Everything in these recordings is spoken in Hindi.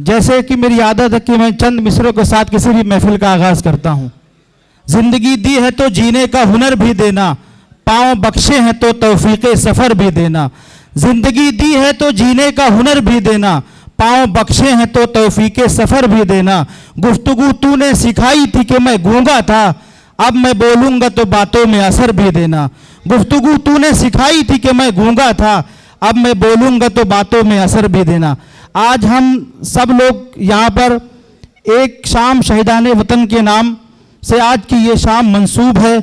जैसे कि मेरी आदत है कि मैं चंद मिसरों के साथ किसी भी महफिल का आगाज करता हूं। जिंदगी दी है तो जीने का हुनर भी देना, पांव बख्शे हैं तो तौफीके सफर भी देना। जिंदगी दी है तो जीने का हुनर भी देना, पांव बख्शे हैं तो तौफीके सफर भी देना। गुफ्तगू तूने सिखाई थी कि मैं गूंगा था, अब मैं बोलूंगा तो बातों में असर भी देना। गुफ्तगू तूने सिखाई थी कि मैं गूंगा था, अब मैं बोलूंगा तो बातों में असर भी देना। आज हम सब लोग यहाँ पर एक शाम शहीदाने वतन के नाम से आज की ये शाम मंसूब है,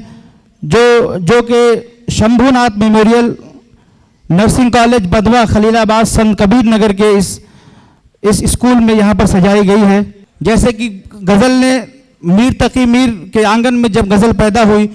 जो कि Shambhunath memorial nursing college Badwa Khalilabad Sant Kabir नगर के इस स्कूल में यहाँ पर सजाई गई है। जैसे कि गज़ल ने मीर तकी मीर के आंगन में जब गज़ल पैदा हुई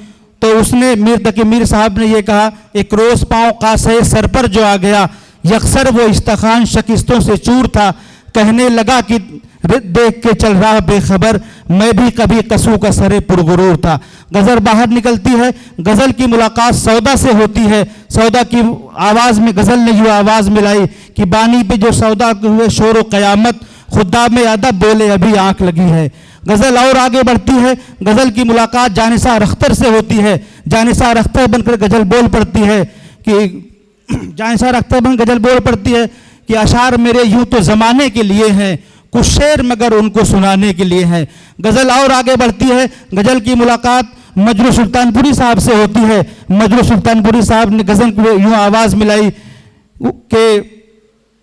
तो उसने मीर तकी मीर साहब ने ये कहा, एक रोज़ पाँव कासे सर पर जो आ गया, यकसर वो इस्तखान शिकस्तों से चूर था। कहने लगा कि देख के चल रहा बेखबर, मैं भी कभी कसू का सरे पुरगुरूर था। गज़ल बाहर निकलती है, गज़ल की मुलाकात सौदा से होती है। सौदा की आवाज़ में गज़ल ने जो आवाज़ मिलाई कि बानी पे जो सौदा हुए शोर क़यामत, खुदा में अदब बोले अभी आंख लगी है। गज़ल और आगे बढ़ती है, गज़ल की मुलाकात जानिसार अख्तर से होती है। जानिसार अख्तर बनकर गज़ल बोल पड़ती है कि जानिसार अख्तर बन गज़ल बोल पड़ती है कि अशार मेरे यूं तो ज़माने के लिए हैं, कुछ शेर मगर उनको सुनाने के लिए हैं। गज़ल और आगे बढ़ती है, गज़ल की मुलाकात मजरू सुल्तानपुरी साहब से होती है। मजरू सुल्तानपुरी साहब ने गज़ल को यूँ आवाज़ मिलाई कि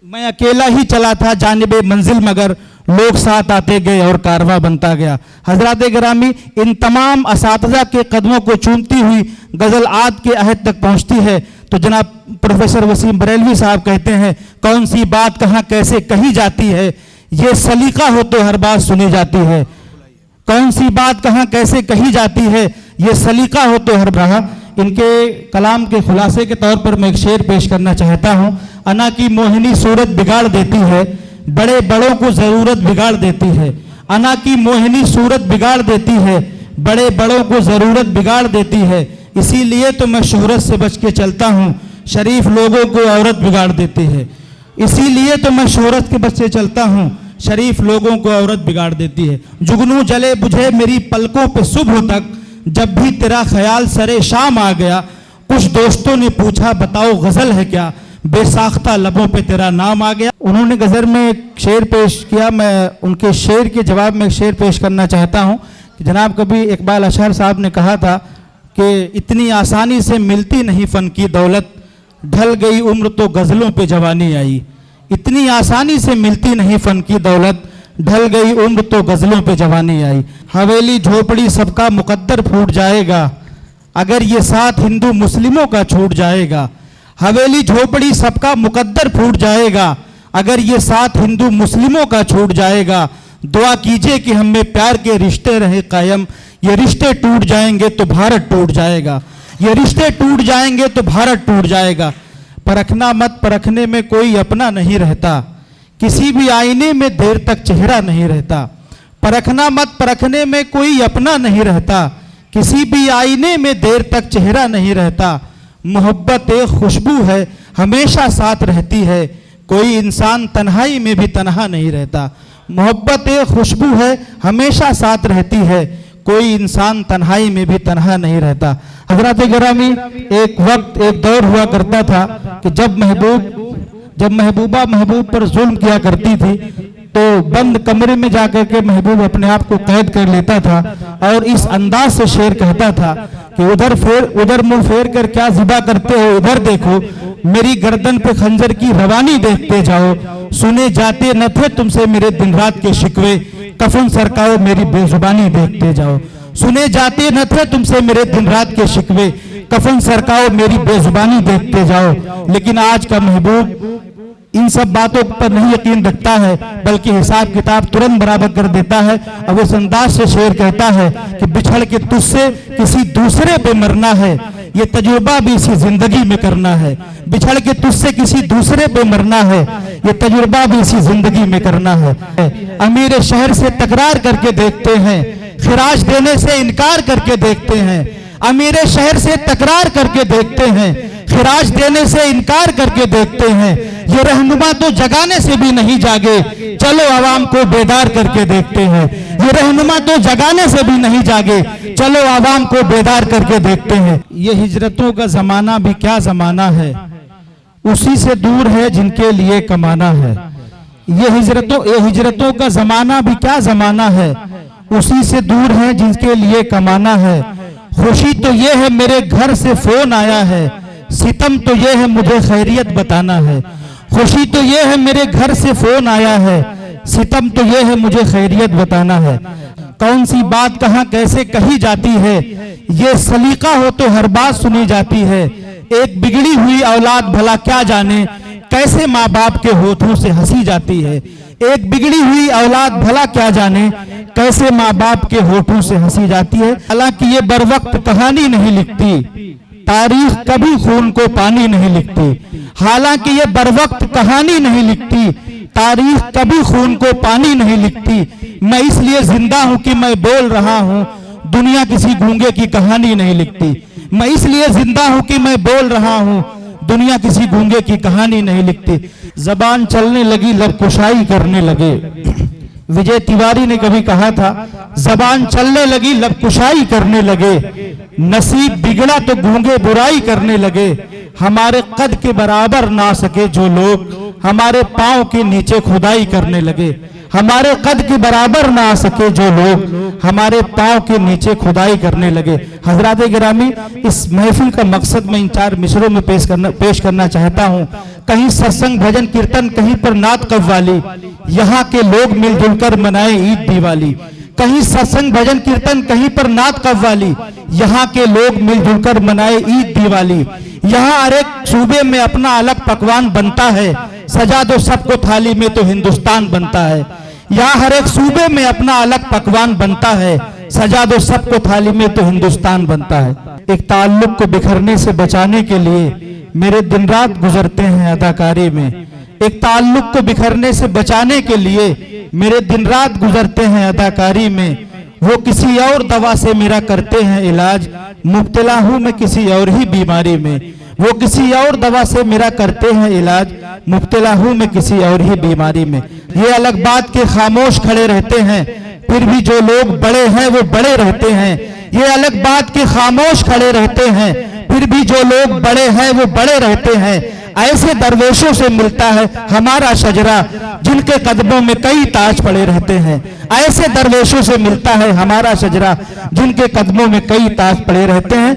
मैं अकेला ही चला था जानिबे मंजिल, मगर लोग साथ आते गए और कारवां बनता गया। हजरात गिरामी, इन तमाम असातिज़ा के कदमों को चूमती हुई गज़ल आद के अहद तक पहुँचती है तो जनाब प्रोफेसर वसीम बरेलवी साहब कहते हैं, कौन सी बात कहाँ कैसे कही जाती है, ये सलीका हो तो हर बात सुनी जाती है। कौन सी बात कहाँ कैसे कही जाती है, ये सलीका हो तो हर बात। इनके कलाम के खुलासे के तौर पर मैं एक शेर पेश करना चाहता हूँ। अना की मोहिनी सूरत बिगाड़ देती है, बड़े बड़ों को ज़रूरत बिगाड़ देती है। अना की मोहिनी सूरत बिगाड़ देती है, बड़े बड़ों को ज़रूरत बिगाड़ देती है। इसीलिए तो मैं शोहरत से बच के चलता हूँ, शरीफ लोगों को औरत बिगाड़ देती है। इसीलिए तो मैं शोहरत के बच के चलता हूँ, शरीफ लोगों को औरत बिगाड़ देती है। जुगनू जले बुझे मेरी पलकों पे सुबह तक, जब भी तेरा ख्याल सरे शाम आ गया। कुछ दोस्तों ने पूछा बताओ गज़ल है क्या, बेसाख्ता लबों पे तेरा नाम आ गया। उन्होंने गज़ल में एक शेर पेश किया, मैं उनके शेर के जवाब में एक शेर पेश करना चाहता हूँ कि जनाब कभी इकबाल अशहर साहब ने कहा था कि इतनी आसानी से मिलती नहीं फ़न की दौलत, ढल गई उम्र तो गज़लों पे जवानी आई। इतनी आसानी से मिलती नहीं फ़न की दौलत, ढल गई उम्र तो गज़लों पे जवानी आई। हवेली झोपड़ी सबका मुकद्दर फूट जाएगा, अगर ये साथ हिंदू मुस्लिमों का छूट जाएगा। हवेली झोपड़ी सबका मुकद्दर फूट जाएगा, अगर ये साथ हिंदू मुस्लिमों का छूट जाएगा। दुआ कीजिए कि हम में प्यार के रिश्ते रहे कायम, ये रिश्ते टूट जाएंगे तो भारत टूट जाएगा। ये रिश्ते टूट जाएंगे तो भारत टूट जाएगा। परखना मत, परखने में कोई अपना नहीं रहता, किसी भी आईने में देर तक चेहरा नहीं रहता। परखना मत, परखने में कोई अपना नहीं रहता, किसी भी आईने में देर तक चेहरा नहीं रहता। मोहब्बत एक खुशबू है हमेशा साथ रहती है, कोई इंसान तन्हाई में भी तन्हा नहीं रहता। मोहब्बत एक खुशबू है हमेशा साथ रहती है, कोई इंसान तन्हाई में भी तन्हा नहीं रहता। हज़रात गिरामी, एक वक्त एक दौर हुआ करता था कि जब महबूबा महबूब पर जुल्म किया करती थी तो बंद कमरे में जाकर के महबूब अपने आप को कैद कर लेता था और इस अंदाज से शेर कहता था कि उधर मुंह फेर कर क्या ज़िबा करते हो, इधर देखो, मेरी गर्दन पे खंजर की रवानी देखते जाओ। सुने जाते न थे तुमसे मेरे दिन रात के शिकवे, कफन सरकाओ मेरी बेजुबानी देखते जाओ। सुने जाते न थे तुमसे मेरे दिन रात के शिकवे, कफन सरकाओ मेरी बेजुबानी देखते जाओ। लेकिन आज का महबूब इन सब बातों पर नहीं यकीन रखता है, बल्कि हिसाब किताब तुरंत बराबर कर देता है। अब उस अंदाज से शेर कहता है कि बिछड़ के तुझसे किसी दूसरे पे मरना है, ये तजुर्बा भी इसी जिंदगी में करना है। बिछड़ के तुझसे किसी दूसरे पे मरना है, ये तजुर्बा भी इसी जिंदगी में करना है। अमीर शहर से तकरार करके देखते हैं, खिराज देने से इनकार करके देखते हैं। अमीर शहर से तकरार करके देखते हैं, खिराज देने से इनकार करके देखते हैं। ये रहनुमा तो जगाने से भी नहीं जागे, चलो आवाम को बेदार करके देखते हैं। ये रहनुमा तो जगाने से भी नहीं जागे, चलो आवाम को बेदार करके देखते हैं। ये हिजरतों का जमाना भी क्या जमाना है, उसी से दूर है जिनके लिए कमाना है। ये हिजरतों का जमाना भी क्या जमाना है, उसी से दूर है जिनके लिए कमाना है। खुशी तो ये है मेरे घर से फोन आया है, सितम तो ये है मुझे खैरियत बताना है। खुशी तो ये है मेरे घर से फोन आया है, सितम तो ये है मुझे खैरियत बताना है। कौन सी बात कहाँ कैसे कही जाती है, ये सलीका हो तो हर बात सुनी जाती है। एक बिगड़ी हुई औलाद भला क्या जाने, कैसे माँ बाप के होठों से हंसी जाती है। एक बिगड़ी हुई औलाद भला क्या जाने, कैसे माँ बाप के होठों से हंसी जाती है। हालांकि ये बरवक्त कहानी नहीं लिखती, तारीख कभी खून को पानी नहीं लिखती। हालांकि ये बरवक्त कहानी नहीं लिखती, तारीख कभी खून को पानी नहीं लिखती। मैं इसलिए जिंदा हूं कि मैं बोल रहा हूं, दुनिया किसी गूंगे की कहानी नहीं लिखती। मैं इसलिए जिंदा हूं कि मैं बोल रहा हूं, दुनिया किसी गूंगे की कहानी नहीं लिखती। जबान चलने लगी लब कुशाई करने लगे। विजय तिवारी ने कभी कहा था, जबान चलने लगी लब कुशाई करने लगे, नसीब बिगड़ा तो गूंगे बुराई करने लगे। हमारे कद के बराबर ना सके जो लोग, हमारे पांव के नीचे खुदाई करने लगे। हमारे कद के बराबर ना आ सके जो लोग, हमारे पांव के नीचे खुदाई करने लगे। हजरात गिरामी, इस महफिल का मकसद मैं इन 4 मिसरों में पेश करना चाहता हूँ। कहीं सत्संग भजन कीर्तन, कहीं पर नात कव्वाली, यहाँ के लोग मिलजुल कर मनाए ईद दिवाली। कहीं सत्संग भजन कीर्तन, कहीं पर नात कव्वाली, यहाँ के लोग मिलजुल कर मनाए ईद दिवाली। यहाँ हर एक सूबे में अपना अलग पकवान बनता है, सजा दो सबको थाली में तो हिंदुस्तान बनता है। यहाँ हर एक सूबे में अपना अलग पकवान बनता है, सजा दो सबको थाली में तो हिंदुस्तान बनता है। एक ताल्लुक को बिखरने से बचाने के लिए मेरे दिन रात गुजरते हैं अदाकारी में। एक ताल्लुक को बिखरने से बचाने के लिए मेरे दिन रात गुजरते हैं अदाकारी में। वो किसी और दवा से मेरा करते हैं इलाज, मुब्तला हूं मैं किसी और ही बीमारी में। वो किसी और दवा से मेरा करते हैं इलाज, मुब्तला हूं मैं किसी और ही बीमारी में। ये अलग बात के खामोश खड़े रहते हैं, फिर भी जो लोग बड़े हैं वो बड़े रहते हैं। ये अलग बात के खामोश खड़े रहते हैं, फिर भी जो लोग बड़े हैं वो बड़े रहते हैं। ऐसे दरवेशों से मिलता है हमारा शजरा, जिनके कदमों में कई ताज पड़े रहते हैं। ऐसे दरवेशों से मिलता है हमारा शजरा, जिनके कदमों में कई ताज पड़े रहते हैं।